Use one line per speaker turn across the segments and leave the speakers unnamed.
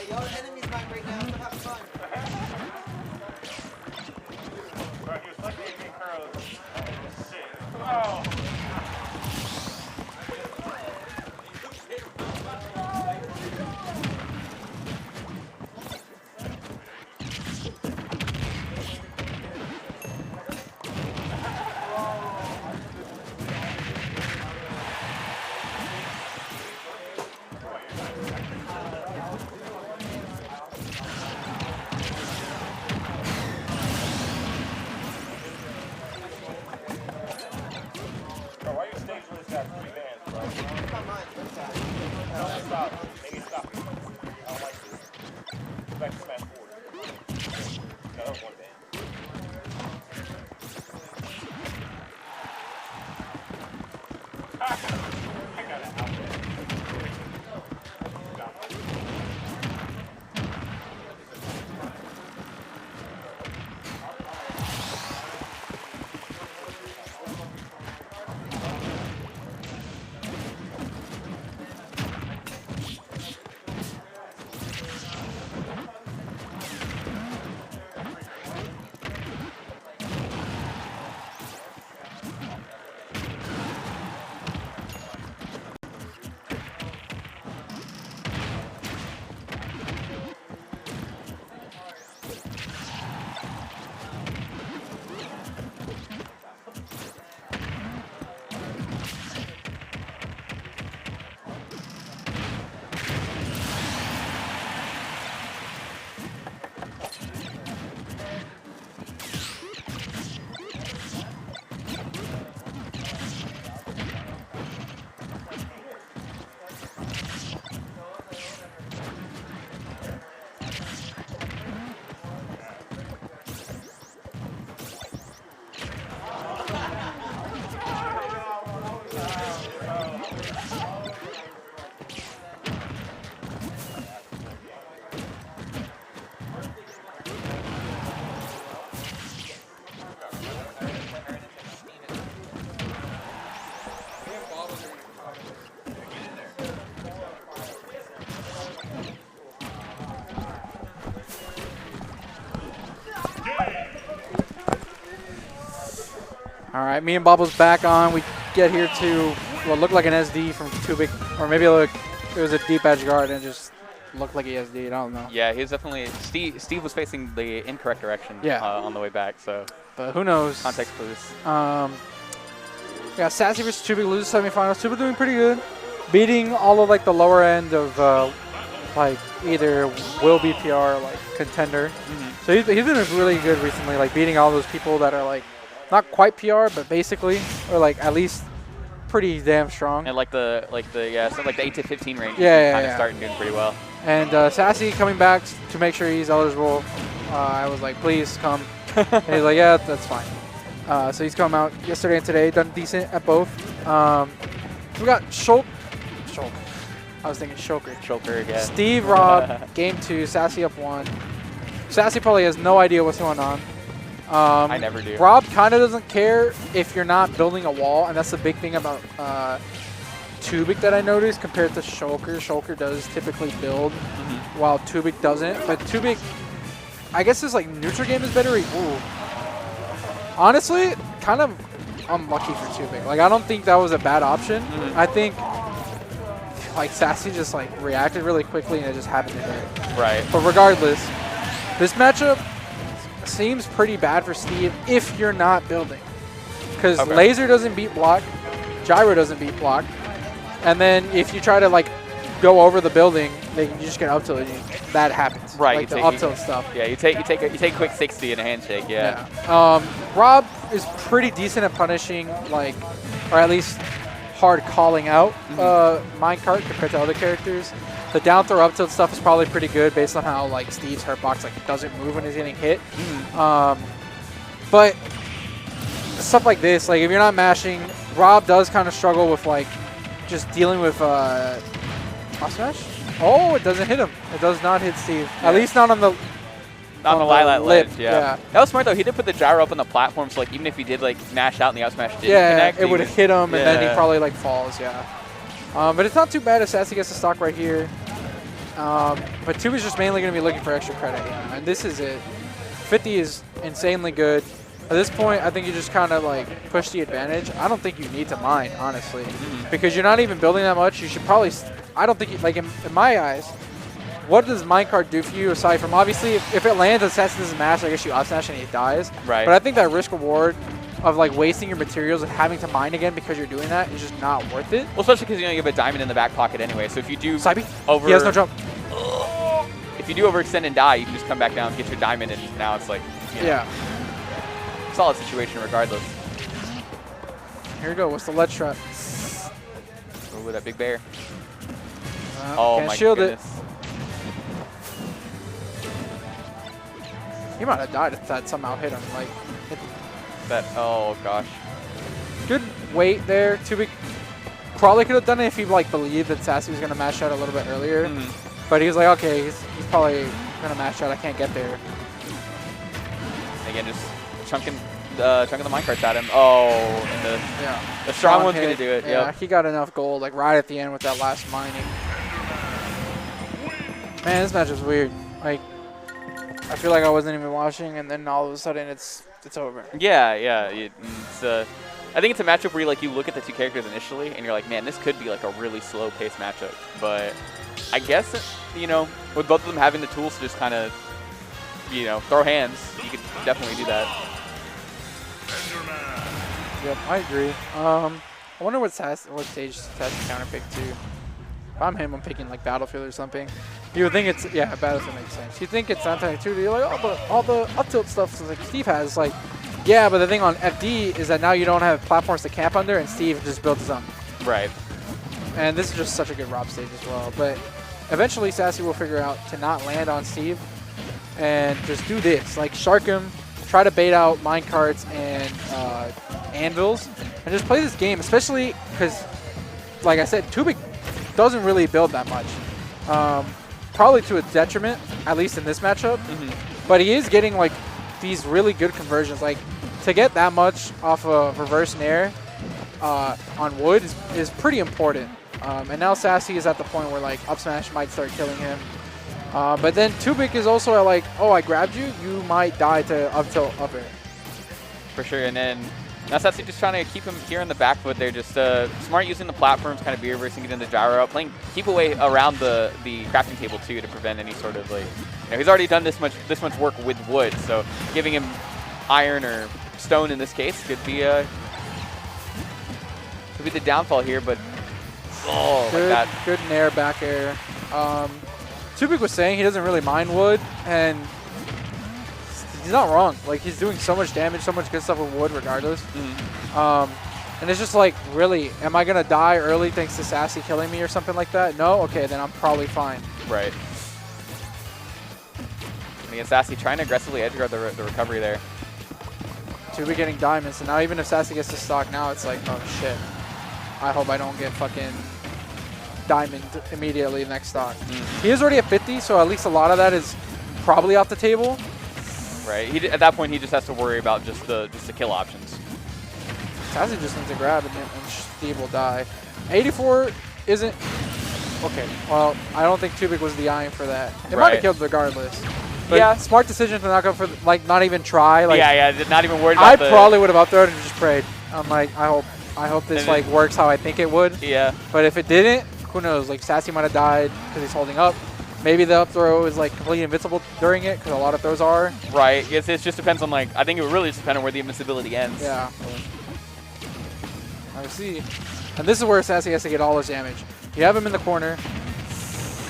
Y'all enemies mine right now, so have fun.
Bro, he was fucking aiming curls. Oh, shit. Oh. Bro, why you stage with this guy 3 bands, bro?
It's not mine, this time.
No, stop. Maybe stop it. I don't like this. Go back to smash 4. No, that was 1 band. I got it out there.
All right, me and Bobble's back on. We get here to what looked like an SD from Tubic, or maybe it was a deep edge guard and just looked like a SD. I don't know.
Yeah, he was definitely Steve was facing the incorrect direction.
Yeah.
On the way back. So.
But who knows?
Context clues.
Yeah, SaSSy versus Tubic loses semifinals. Tubic doing pretty good, beating all of like the lower end of like either will be PR or like contender.
Mm-hmm.
So he's been really good recently, like beating all those people that are like not quite PR, but basically, or like at least pretty damn strong.
And like the 8 to 15 range.
Yeah,
kind of starting doing pretty well.
And SaSSy coming back to make sure he's eligible. I was like, please come. And he's like, yeah, that's fine. So he's come out yesterday and today, done decent at both. We got Shulk. I was thinking Shulker.
Shulker, yeah.
Steve, Rob, game 2, SaSSy up 1. SaSSy probably has no idea what's going on.
I never do.
Rob kind of doesn't care if you're not building a wall, and that's the big thing about Tubic that I noticed compared to Shulker. Shulker does typically build, while Tubic doesn't. But Tubic, I guess his like neutral game is better. Ooh. Honestly, kind of unlucky for Tubic. Like I don't think that was a bad option. I think like SaSSy just like reacted really quickly and it just happened to hit.
Right.
But regardless, this matchup seems pretty bad for Steve if you're not building. Because laser doesn't beat block, gyro doesn't beat block, and then if you try to like go over the building, you just get up tilt. That happens.
Right.
Like the up tilt stuff.
Yeah. You take a quick 60 in a handshake. Yeah.
Rob is pretty decent at punishing, like, or at least hard calling out minecart compared to other characters. The down throw up tilt stuff is probably pretty good based on how like Steve's hurtbox like doesn't move when he's getting hit. But stuff like this, like if you're not mashing, Rob does kind of struggle with like just dealing with up smash. Oh, it doesn't hit him. It does not hit Steve.
Yeah.
At least not on the
On the Lilat
lip.
ledge, yeah. That was smart though. He did put the gyro up on the platform, so like even if he did like mash out and the out smash didn't connect,
it would have hit him, and then he
Yeah.
probably like falls. Yeah. But it's not too bad if SaSSy gets the stock right here. But Tubic is just mainly going to be looking for extra credit, and this is it. 50 is insanely good. At this point, I think you just kind of like push the advantage. I don't think you need to mine, honestly, because you're not even building that much. You should probably, I don't think, like in my eyes, what does minecart do for you aside from obviously if it lands and SaSSy doesn't mash, I guess you up smash and it dies.
Right.
But I think that risk reward of like wasting your materials and having to mine again because you're doing that is just not worth it.
Well, especially because you have a diamond in the back pocket anyway. So if you do
SaSSy,
over,
he has no jump.
If you do overextend and die, you can just come back down, get your diamond, and now it's like, you know,
Yeah.
solid situation regardless.
Here we go. What's the ledge trap?
Ooh, that big bear.
Oh
my
shield
goodness.
it. He might have died if that somehow hit him. Like,
That, oh gosh.
good weight there. Tubic probably could have done it if he like believed that SaSSy was gonna mash out a little bit earlier. But he was like, okay, he's probably gonna mash out. I can't get there.
Again, just chunking the minecarts at him. Oh, and the strong one's
hit.
gonna do it.
Yeah,
Yep.
he got enough gold like right at the end with that last mining. Man, this match was weird. Like, I feel like I wasn't even watching, and then all of a sudden it's over.
Yeah, yeah. It's, I think it's a matchup where you look at the two characters initially, and you're like, man, this could be like a really slow-paced matchup. But I guess, you know, with both of them having the tools to just kind of, you know, throw hands, you could definitely do that.
Yep, I agree. I wonder what stage SaSSy counterpick to. If I'm him, I'm picking like Battlefield or something. You would think it's, yeah, Battlefield makes sense. You think it's Santa 2, you're like, oh, but all the up tilt stuff like Steve has, like, yeah, but the thing on FD is that now you don't have platforms to camp under, and Steve just built his own.
Right.
And this is just such a good Rob stage as well. But eventually SaSSy will figure out to not land on Steve and just do this, like shark him, try to bait out minecarts and anvils, and just play this game, especially because, like I said, Tubic doesn't really build that much. Probably to a detriment, at least in this matchup. But he is getting like these really good conversions. Like to get that much off of reverse nair on wood is pretty important. And now SaSSy is at the point where like up smash might start killing him. But then Tubic is also at like, oh, I grabbed you, you might die to up tilt up air.
For sure, and then now SaSSy just trying to keep him here in the back foot there, just smart using the platforms, kind of be reversing it in the gyro, playing keep away around the crafting table too to prevent any sort of like, you know, he's already done this much work with wood, so giving him iron or stone in this case could be the downfall here, but oh,
Good,
like that.
good nair back air. Tubic was saying he doesn't really mind wood, and he's not wrong. Like, he's doing so much damage, so much good stuff with wood regardless. And it's just like, really, am I going to die early thanks to SaSSy killing me or something like that? No? Okay, then I'm probably fine.
Right. And again, SaSSy trying to aggressively edge guard the recovery there.
Tubic getting diamonds, and now even if SaSSy gets the stock now, it's like, oh shit. I hope I don't get fucking diamond immediately next stock. He is already at 50, so at least a lot of that is probably off the table.
Right. At that point, he just has to worry about just the kill options.
SaSSy just needs to grab and Steve will die. 84 isn't... Okay, well, I don't think Tubic was the iron for that. It might have killed regardless. But yeah, smart decision to not go for, like, not even try. Like,
yeah, not even worried about
I probably would have up thrown and just prayed. I'm like, I hope this, like, works how I think it would.
Yeah.
But if it didn't, who knows? Like, SaSSy might have died because he's holding up. Maybe the up throw is, like, completely invincible during it because a lot of throws are.
Right. Yes, it just depends on, like, I think it would really just depend on where the invincibility ends.
Yeah. I see. And this is where SaSSy has to get all his damage. You have him in the corner.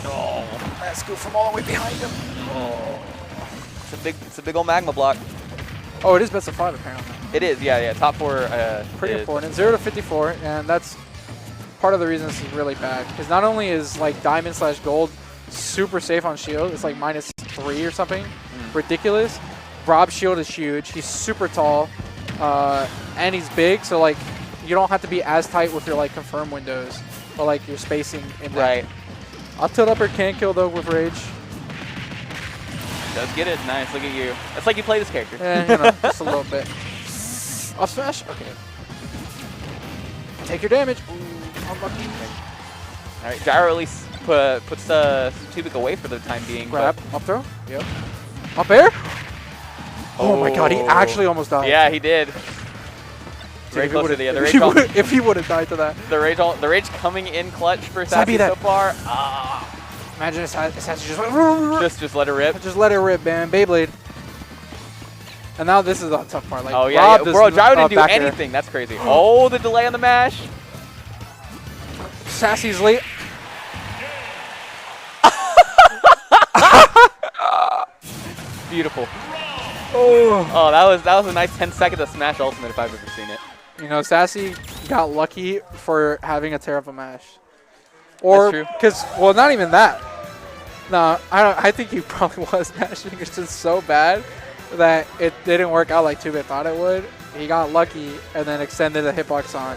Oh, that scoop from all the way behind him.
Oh. It's a big old magma block.
Oh, it is best of 5 apparently.
It is, yeah. Top 4
pretty important. 0 to 54, and that's part of the reason this is really bad. Because not only is like diamond / gold super safe on shield, it's like -3 or something. Ridiculous. Rob's shield is huge. He's super tall. and he's big, so like you don't have to be as tight with your like confirm windows, or like your spacing in that.
Right.
Up tilt upper can kill though with rage.
Does get it. Nice. Look at you. It's like you play this character.
You know, just a little bit. Up smash. Okay. Take your damage. Ooh, unlucky.
All right. Gyro at least puts Tubic away for the time being.
Grab. Up throw. Yep. Up air. Oh my god, he actually almost died.
Yeah, he did. Very close to the other.
If he would have died to that.
The rage coming in clutch for SaSSy so far.
Imagine if SaSSy
just let it rip.
Just let it rip, man. Beyblade. And now this is the tough part. Like,
oh yeah, bro, Gyro didn't do
back
anything. That's crazy. Oh, the delay on the mash.
SaSSy's late.
Beautiful.
Oh,
that was a nice 10-second to smash ultimate if I've ever seen it.
You know, SaSSy got lucky for having a terrible mash. Or because, well, not even that. No, I think he probably was mashing. It's just so bad that it didn't work out like Tubic thought it would. He got lucky and then extended the hitbox on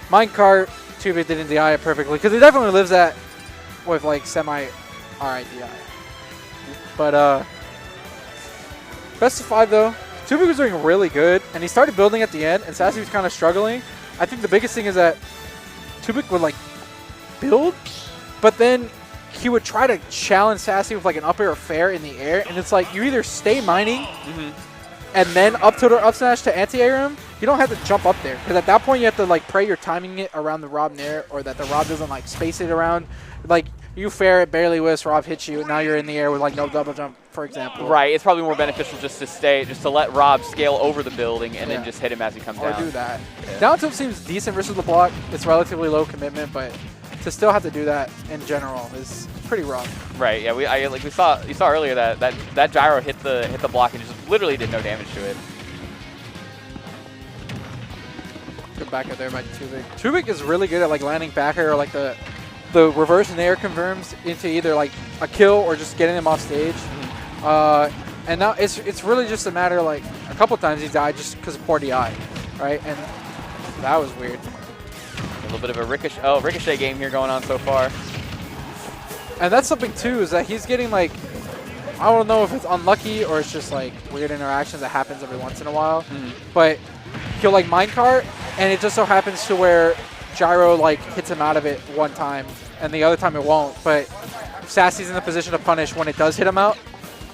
minecart. Tubic didn't DI it perfectly because he definitely lives that with like semi alright DI. But best of 5 though. Tubic was doing really good and he started building at the end and SaSSy was kind of struggling. I think the biggest thing is that Tubic would like build, but then he would try to challenge SaSSy with like an up air or fair in the air, and it's like you either stay mining and then up tilt or up smash to anti-air him. You don't have to jump up there because at that point you have to like pray you're timing it around the Rob nair or that the Rob doesn't like space it around. Like you fair it, barely whiffs, Rob hits you, and now you're in the air with like no double jump, for example.
Right, it's probably more beneficial just to let Rob scale over the building and then just hit him as he comes down.
Or do that. Yeah. Down tilt seems decent versus the block. It's relatively low commitment, but to still have to do that in general is pretty rough.
Right. Yeah. You saw earlier that gyro hit the block and just literally did no damage to it.
Good back up there by Tubic. Tubic is really good at like landing back air or like the reverse nair confirms into either like a kill or just getting him off stage. And now it's really just a matter like a couple times he died just because of poor DI, right? And that was weird.
A little bit of a ricochet game here going on so far.
And that's something too, is that he's getting like, I don't know if it's unlucky or it's just like weird interactions that happens every once in a while. But he'll like minecart, and it just so happens to where Gyro like hits him out of it one time, and the other time it won't. But SaSSy's in the position to punish when it does hit him out,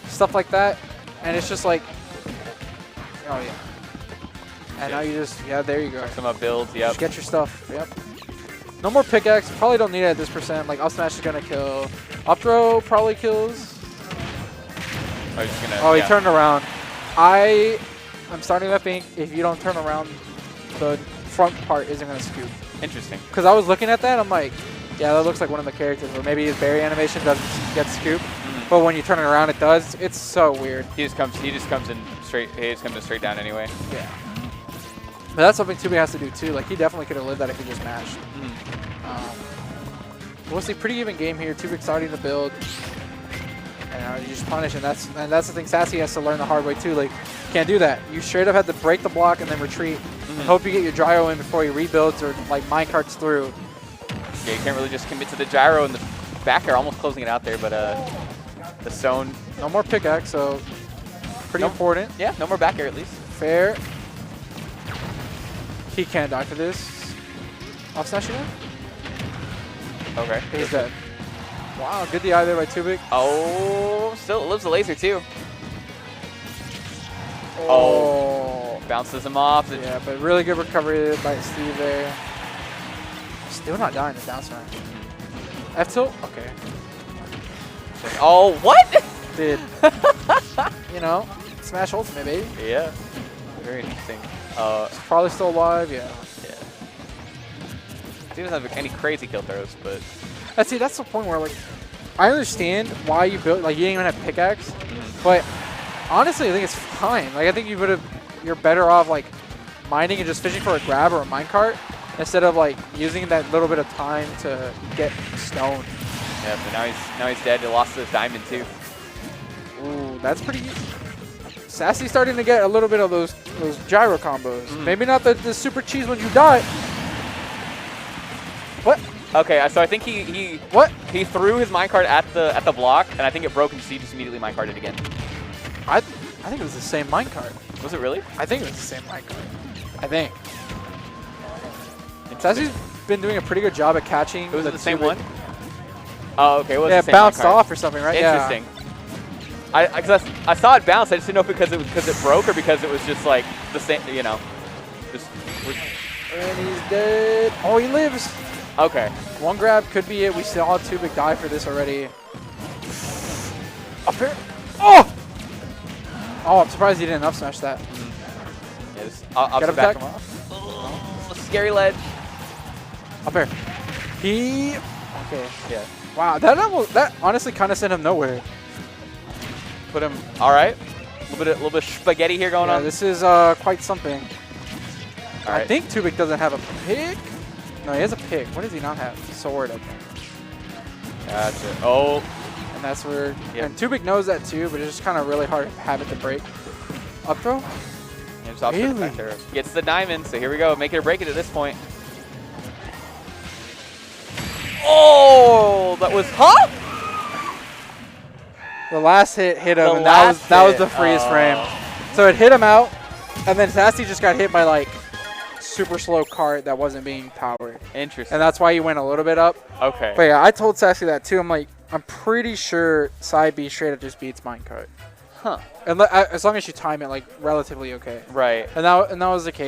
stuff like that. And it's just like, oh yeah. And now you just, there you go.
Some up builds, yep.
Just get your stuff, yep. No more pickaxe, probably don't need it at this percent. Like up smash is gonna kill. Up throw probably kills.
Oh,
he turned around. I'm starting to think if you don't turn around, the front part isn't gonna scoop.
Interesting.
Because I was looking at that, I'm like, yeah, that looks like one of the characters, or maybe his berry animation doesn't get scooped. But when you turn it around, it does. It's so weird.
He just comes in straight down anyway.
Yeah. But that's something Tubic has to do too. Like he definitely could have lived that if he just mashed. We'll see. Pretty even game here. Tubic starting to build, and you just punish, and that's the thing. SaSSy has to learn the hard way too. Like can't do that. You straight up have to break the block and then retreat. And hope you get your gyro in before he rebuilds or like minecarts through.
Yeah, you can't really just commit to the gyro and the back air, almost closing it out there, but the stone.
No more pickaxe, so pretty important.
Yeah, no more back air at least.
Fair. He can't die for this. Off smash again?
Okay.
He's dead. Wow, good DI there by Tubic.
Oh, still lives the laser too.
Oh.
Bounces him off.
Yeah, but really good recovery by Steve there. Still not dying to down smash. F tilt? Okay.
Oh, what?
Did. You know, smash ultimate, baby.
Yeah. Very interesting.
He's probably still alive, yeah.
He doesn't have any crazy kill throws, but
that's the point where like I understand why you built like you didn't even have pickaxe, but honestly I think it's fine. Like I think you're better off like mining and just fishing for a grab or a minecart instead of like using that little bit of time to get stone.
Yeah, but now he's dead. He lost his diamond too.
Ooh, that's pretty SaSSy's starting to get a little bit of those gyro combos. Maybe not the super cheese when you die. What?
Okay, so I think he threw his minecart at the block, and I think it broke, and he just immediately minecarted again.
I think it was the same minecart.
Was it really?
I think it was the same minecart. I think. SaSSy's been doing a pretty good job at catching.
Was it the same one? Oh, okay. It was
yeah,
the same
it bounced
minecart.
off or something, right?
Interesting. Yeah. I saw it bounce. I just didn't know because it broke or because it was just like the same, you know.
And he's dead. Oh, he lives.
Okay.
One grab could be it. We saw Tubic die for this already. Up here. Oh! Oh, I'm surprised he didn't up smash that.
Yeah, just up
Get
and back
him
him off. Oh, scary ledge.
Up here. He. Okay.
Yeah.
Wow, that honestly kind of sent him nowhere. Put him.
All right. A little bit of spaghetti here going on.
This is quite something.
All right.
I think Tubic doesn't have a pick. No, he has a pick. What does he not have? Sword. Okay.
Gotcha. Oh.
And that's where.
Yep.
And Tubic knows that too, but it's just kind of really hard habit to break. Up throw.
Yeah, just off to the back there. Gets the diamond. So here we go. Make it or break it at this point. Oh, that was
The last hit him,
The
and that was
last
the
hit.
freeze
Oh.
frame. So it hit him out, and then SaSSy just got hit by like super slow cart that wasn't being powered,
Interesting.
and that's why he went a little bit up.
Okay.
But yeah, I told SaSSy that too. I'm like, I'm pretty sure Side B straight up just beats minecart.
Huh.
And as long as you time it like relatively okay.
Right.
And that was the case.